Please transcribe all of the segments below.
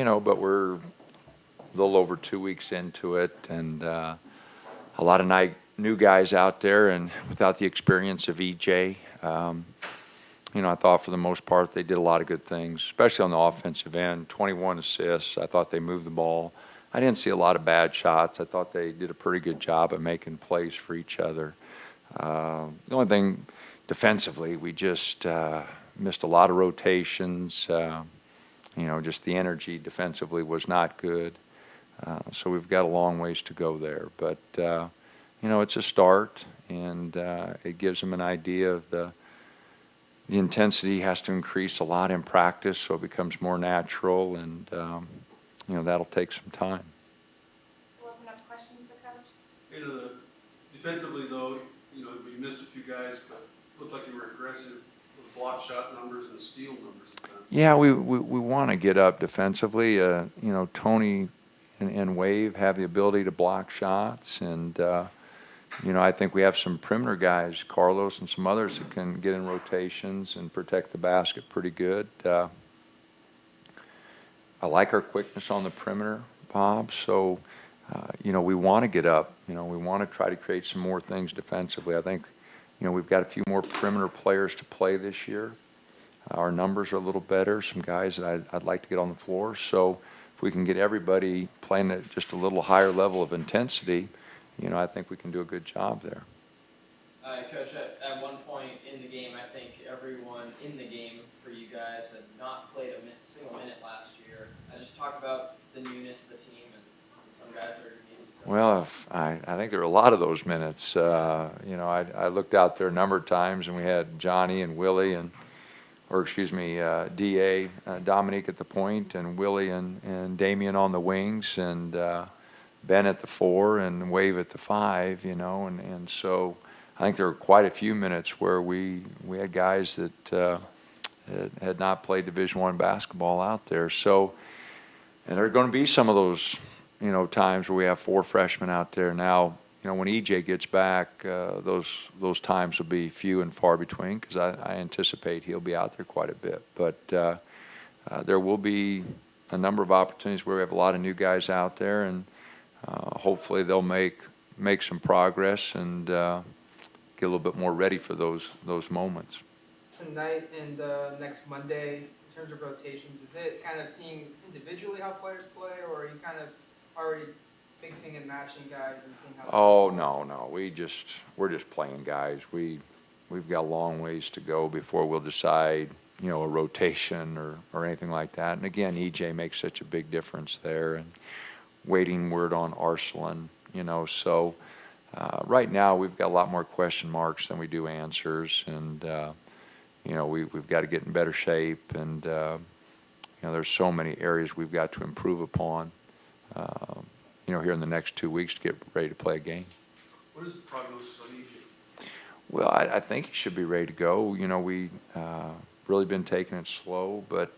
but we're a little over 2 weeks into it, and a lot of new guys out there, and without the experience of EJ. I thought for the most part they did a lot of good things, especially on the offensive end. 21 assists. I thought they moved the ball. I didn't see a lot of bad shots. I thought they did a pretty good job at making plays for each other. The only thing defensively, we just missed a lot of rotations. Just the energy defensively was not good. So we've got a long ways to go there. But, it's a start, and it gives them an idea of the intensity has to increase a lot in practice so it becomes more natural, and, that'll take some time. We'll open up questions for Coach. Defensively, though, we missed a few guys, but looked like you were aggressive with block shot numbers and steal numbers. Yeah, we want to get up defensively. Tony and Wave have the ability to block shots, and I think we have some perimeter guys, Carlos and some others, that can get in rotations and protect the basket pretty good. I like our quickness on the perimeter, Bob. So, we want to get up. We want to try to create some more things defensively. I think, we've got a few more perimeter players to play this year. Our numbers are a little better. Some guys that I'd like to get on the floor. So, if we can get everybody playing at just a little higher level of intensity, I think we can do a good job there. Coach, at one point in the game, I think everyone in the game for you guys had not played a single minute last year. I just talk about the newness of the team and some guys that are new. So. Well, I think there were a lot of those minutes. I looked out there a number of times, and we had Johnny and Willie D.A., Dominique at the point, and Willie and Damian on the wings, and Ben at the 4 and Wave at the 5, and so I think there were quite a few minutes where we had guys that had not played Division I basketball out there. So, and there are going to be some of those, times where we have 4 freshmen out there. Now, when EJ gets back, those times will be few and far between, because I anticipate he'll be out there quite a bit. But there will be a number of opportunities where we have a lot of new guys out there, and hopefully they'll make some progress and get a little bit more ready for those moments. Tonight and next Monday, in terms of rotations, is it kind of seeing individually how players play, or are you kind of already mixing and matching guys and seeing how? Oh, no, we're just playing guys. We've got a long ways to go before we'll decide, a rotation or anything like that. And again, EJ makes such a big difference there, and waiting word on Arsalan, so right now we've got a lot more question marks than we do answers, and we've got to get in better shape, and there's so many areas we've got to improve upon here in the next 2 weeks to get ready to play a game. What is the prognosis on EJ? Well, I think he should be ready to go. We really been taking it slow, but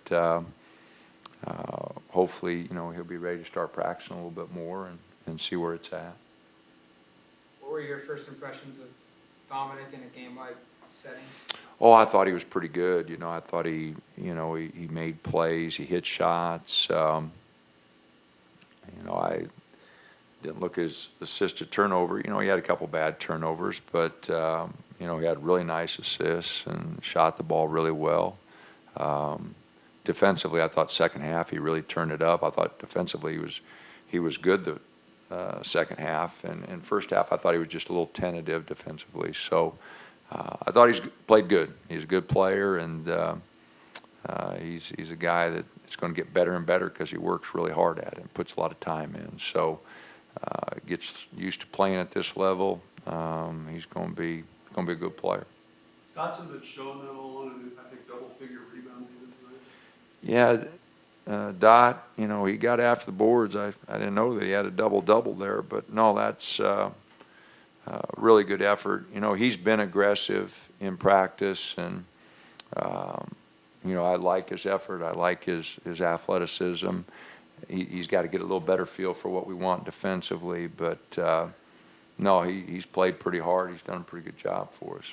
hopefully, he'll be ready to start practicing a little bit more and see where it's at. What were your first impressions of Dominic in a game-like setting? Oh, I thought he was pretty good. I thought he made plays, he hit shots. I didn't look at his assist to turnover. He had a couple bad turnovers, but he had really nice assists and shot the ball really well. Defensively, I thought second half he really turned it up. I thought defensively he was good the second half, and first half I thought he was just a little tentative defensively. So I thought he's played good. He's a good player, and he's a guy that is going to get better and better because he works really hard at it and puts a lot of time in. So gets used to playing at this level. He's going to be a good player. Scott's been showing that all along, and I think double-figure rebounding tonight. Yeah, Dot, he got after the boards. I didn't know that he had a double-double there, but no, that's really good effort. He's been aggressive in practice, and I like his effort. I like his athleticism. He's got to get a little better feel for what we want defensively, but no, he's played pretty hard. He's done a pretty good job for us.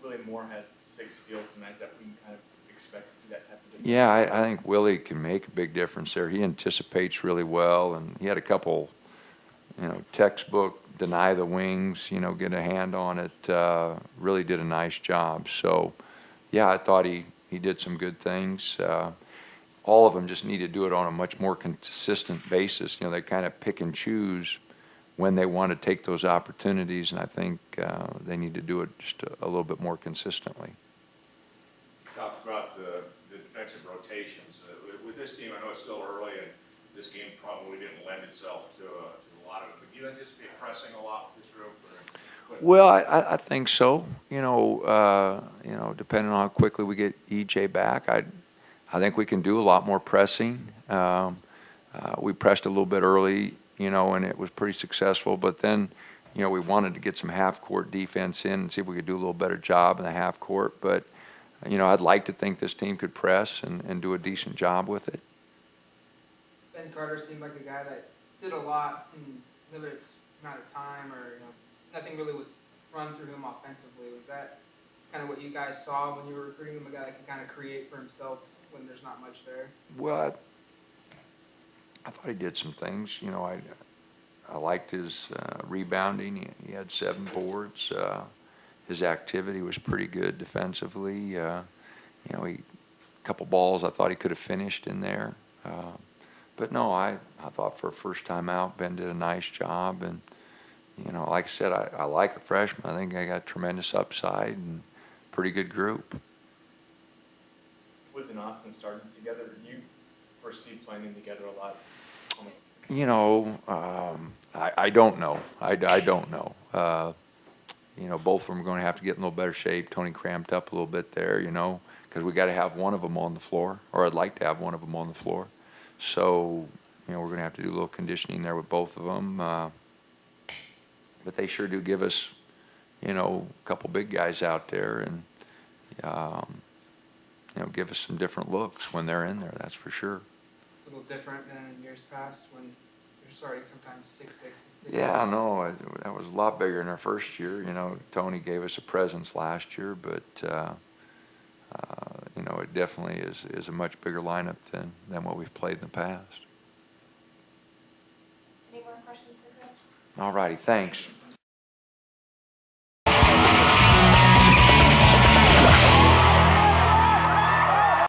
Willie Moore had 6 steals tonight. Is that what you kind of expect to see that type of difference? Yeah, I think Willie can make a big difference there. He anticipates really well, and he had a couple, textbook deny the wings, get a hand on it. Really did a nice job. So, yeah, I thought he did some good things. All of them just need to do it on a much more consistent basis. They kind of pick and choose when they want to take those opportunities, and I think they need to do it just a little bit more consistently. Talked about the defensive rotations. With this team, I know it's still early, and this game probably didn't lend itself to a lot of it. But do you anticipate pressing a lot with this group? Well, I think so. Depending on how quickly we get EJ back, I think we can do a lot more pressing. We pressed a little bit early, and it was pretty successful. But then, we wanted to get some half-court defense in and see if we could do a little better job in the half-court. But, I'd like to think this team could press and do a decent job with it. Ben Carter seemed like a guy that did a lot in limited amount of time, or nothing really was run through him offensively. Was that kind of what you guys saw when you were recruiting him, a guy that can kind of create for himself when there's not much there? Well, I thought he did some things. I liked his rebounding. He had 7 boards. His activity was pretty good defensively. A couple balls I thought he could have finished in there. But no, I thought for a first time out, Ben did a nice job. And, like I said, I like a freshman. I think I got tremendous upside and pretty good group. Woods and Austin started together. Do you foresee playing together a lot? I don't know. I don't know. Both of them are going to have to get in a little better shape. Tony cramped up a little bit there, because we got to have one of them on the floor, or I'd like to have one of them on the floor. So, we're going to have to do a little conditioning there with both of them. But they sure do give us, a couple big guys out there, and give us some different looks when they're in there. That's for sure. A little different than in years past when you're starting sometimes 6'6" and 6'6". Yeah, no, that was a lot bigger in our first year. Tony gave us a presence last year, but it definitely is a much bigger lineup than what we've played in the past. Any more questions for Coach? All righty, thanks.